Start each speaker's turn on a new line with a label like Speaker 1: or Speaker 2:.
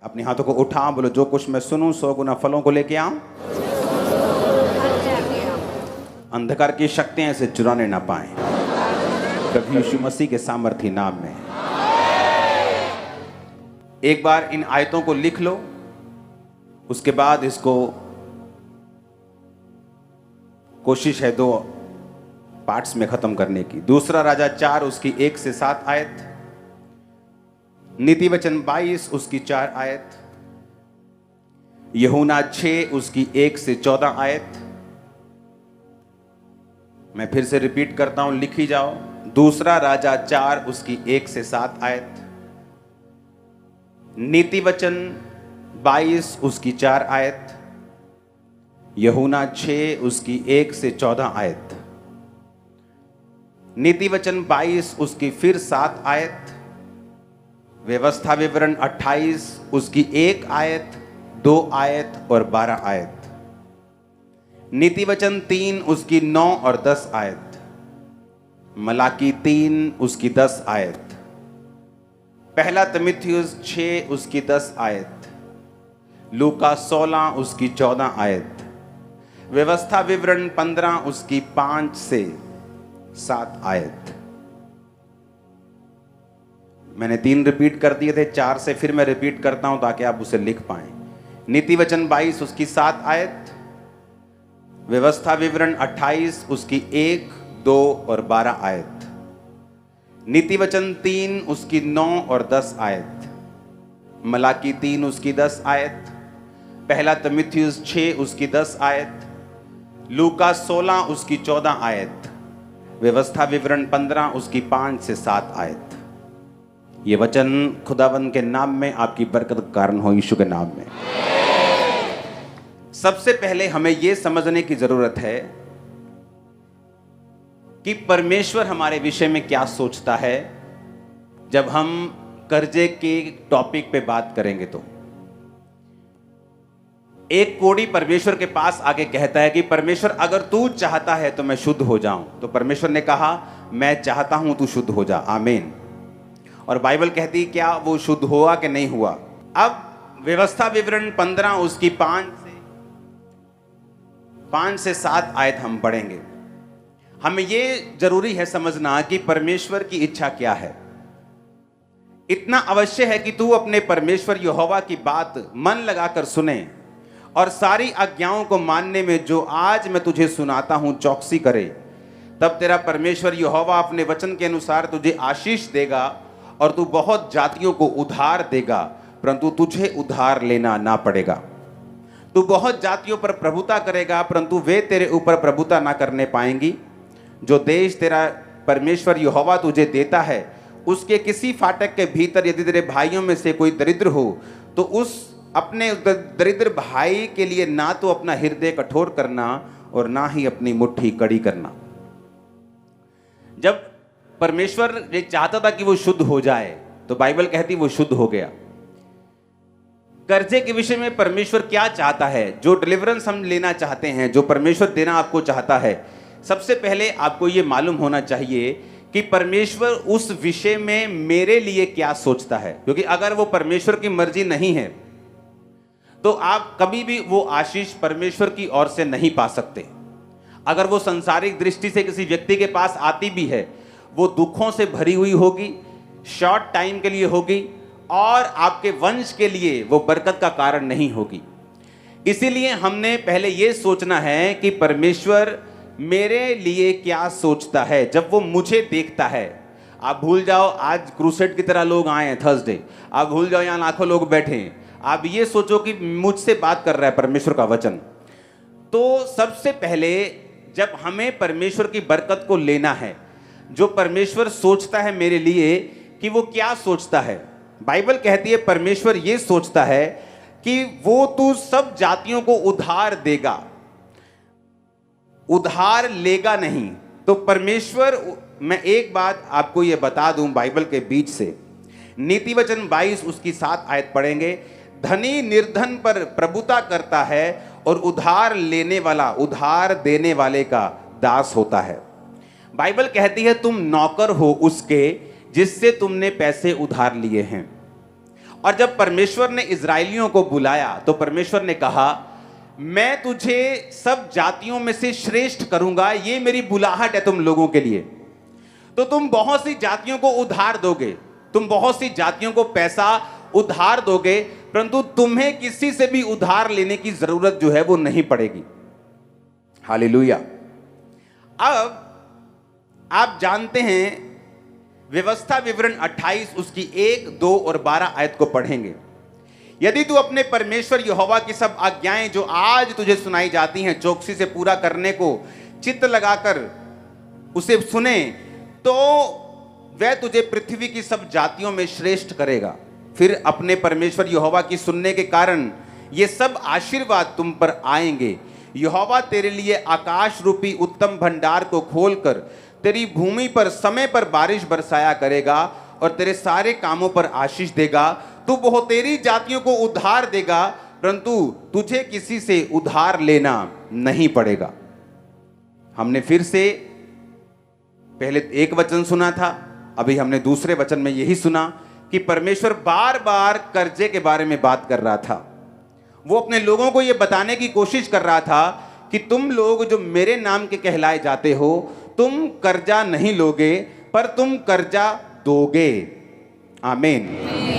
Speaker 1: अपने हाथों को उठा, बोलो जो कुछ मैं सुनूं 100 गुना फलों को लेके आऊं। अंधकार की शक्तियां इसे चुराने ना पाए, प्रभु यीशु मसीह के सामर्थी नाम में। एक बार इन आयतों को लिख लो, उसके बाद इसको कोशिश है 2 पार्ट्स में खत्म करने की। दूसरा राजा 4 उसकी 1 से 7 आयत, नीति वचन 22 उसकी 4 आयत, यूहन्ना 6 उसकी 1 से 14 आयत। मैं फिर से रिपीट करता हूं, लिखी जाओ। दूसरा राजा 4 उसकी 1 से 7 आयत, नीति वचन 22 उसकी 4 आयत, यूहन्ना 6 उसकी 1 से 14 आयत, नीति वचन 22 उसकी फिर 7 आयत, व्यवस्था विवरण 28 उसकी 1 आयत, 2 आयत और 12 आयत, नीति वचन 3 उसकी 9 और 10 आयत, मलाकी 3 उसकी 10 आयत, पहला तीमुथियुस 6 उसकी 10 आयत, लूका 16 उसकी 14 आयत, व्यवस्था विवरण 15 उसकी 5 से 7 आयत। मैंने 3 रिपीट कर दिए थे, 4 से फिर मैं रिपीट करता हूं ताकि आप उसे लिख पाएं। नीति वचन 22 उसकी 7 आयत, व्यवस्था विवरण 28 उसकी 1, 2 और 12 आयत, नीति वचन 3 उसकी 9 और 10 आयत, मलाकी 3 उसकी 10 आयत, पहला तीमुथियुस 6 उसकी 10 आयत, लूका 16 उसकी 14 आयत, व्यवस्था विवरण 15 उसकी 5 से 7 आयत। ये वचन खुदावंद के नाम में आपकी बरकत का कारण हो, यीशु के नाम में। सबसे पहले हमें यह समझने की जरूरत है कि परमेश्वर हमारे विषय में क्या सोचता है। जब हम कर्जे के टॉपिक पे बात करेंगे तो एक कोढ़ी परमेश्वर के पास आके कहता है कि परमेश्वर अगर तू चाहता है तो मैं शुद्ध हो जाऊं। तो परमेश्वर ने कहा मैं चाहता हूं तू शुद्ध हो जा, आमीन। और बाइबल कहती क्या वो शुद्ध हुआ कि नहीं हुआ। अब व्यवस्था विवरण 15 उसकी 5 से 7 आयत हम पढ़ेंगे। हमें यह जरूरी है समझना कि परमेश्वर की इच्छा क्या है। इतना अवश्य है कि तू अपने परमेश्वर यहोवा की बात मन लगाकर सुने और सारी आज्ञाओं को मानने में जो आज मैं तुझे सुनाता हूं चौकसी करे। तब तेरा परमेश्वर यहोवा अपने वचन के अनुसार तुझे आशीष देगा और तू बहुत जातियों को उधार देगा, परंतु तुझे उधार लेना ना पड़ेगा। तू बहुत जातियों पर प्रभुता करेगा, परंतु वे तेरे ऊपर प्रभुता ना करने पाएंगी। जो देश तेरा परमेश्वर यहोवा तुझे देता है उसके किसी फाटक के भीतर यदि तेरे भाइयों में से कोई दरिद्र हो तो उस अपने दरिद्र भाई के लिए ना तो अपना हृदय कठोर करना और ना ही अपनी मुट्ठी कड़ी करना। जब परमेश्वर ये चाहता था कि वो शुद्ध हो जाए तो बाइबल कहती वो शुद्ध हो गया। कर्जे के विषय में परमेश्वर क्या चाहता है, जो डिलीवरेंस हम लेना चाहते हैं, जो परमेश्वर देना आपको चाहता है, सबसे पहले आपको ये मालूम होना चाहिए कि परमेश्वर उस विषय में मेरे लिए क्या सोचता है। क्योंकि अगर वो परमेश्वर की मर्जी नहीं है तो आप कभी भी वो आशीष परमेश्वर की ओर से नहीं पा सकते। अगर वो संसारिक दृष्टि से किसी व्यक्ति के पास आती भी है वो दुखों से भरी हुई होगी, शॉर्ट टाइम के लिए होगी और आपके वंश के लिए वो बरकत का कारण नहीं होगी। इसीलिए हमने पहले ये सोचना है कि परमेश्वर मेरे लिए क्या सोचता है। जब वो मुझे देखता है, आप भूल जाओ आज क्रूसेड की तरह लोग आए हैं थर्सडे, आप भूल जाओ यहाँ लाखों लोग बैठे हैं, आप ये सोचो कि मुझसे बात कर रहा है परमेश्वर का वचन। तो सबसे पहले जब हमें परमेश्वर की बरकत को लेना है, जो परमेश्वर सोचता है मेरे लिए, कि वो क्या सोचता है। बाइबल कहती है परमेश्वर ये सोचता है कि वो तू सब जातियों को उधार देगा, उधार लेगा नहीं। तो परमेश्वर, मैं एक बात आपको ये बता दूं बाइबल के बीच से, नीति वचन 22 उसकी 7 आयत पढ़ेंगे। धनी निर्धन पर प्रभुता करता है और उधार लेने वाला उधार देने वाले का दास होता है। बाइबल कहती है तुम नौकर हो उसके जिससे तुमने पैसे उधार लिए हैं, और जब परमेश्वर ने इजरायलियों को बुलाया तो परमेश्वर ने कहा, मैं तुझे सब जातियों में से श्रेष्ठ करूंगा, ये मेरी बुलाहट है तुम लोगों के लिए। तो तुम बहुत सी जातियों को उधार दोगे, तुम बहुत सी जातियों को पैसा उधार दोगे, परंतु तुम्हें किसी से भी उधार लेने की जरूरत जो है वो नहीं पड़ेगी। हालेलुया। अब आप जानते हैं, व्यवस्था विवरण 28 उसकी 1, 2 और 12 आयत को पढ़ेंगे। यदि तू अपने परमेश्वर यहोवा की सब आज्ञाएं जो आज तुझे सुनाई जाती हैं चौकसी से पूरा करने को चित्त लगाकर उसे सुने, तो वह तुझे पृथ्वी की सब जातियों में श्रेष्ठ करेगा। फिर अपने परमेश्वर यहोवा की सुनने के कारण ये सब आशीर्वाद तुम पर आएंगे। यहोवा तेरे लिए आकाश रूपी उत्तम भंडार को खोलकर तेरी भूमि पर समय पर बारिश बरसाया करेगा और तेरे सारे कामों पर आशीष देगा। तू बहुतेरी जातियों को उधार देगा, परंतु तुझे किसी से उधार लेना नहीं पड़ेगा। हमने फिर से पहले एक वचन सुना था, अभी हमने दूसरे वचन में यही सुना कि परमेश्वर बार बार कर्जे के बारे में बात कर रहा था। वो अपने लोगों को यह बताने की कोशिश कर रहा था कि तुम लोग जो मेरे नाम के कहलाए जाते हो, तुम कर्जा नहीं लोगे पर तुम कर्जा दोगे। आमीन।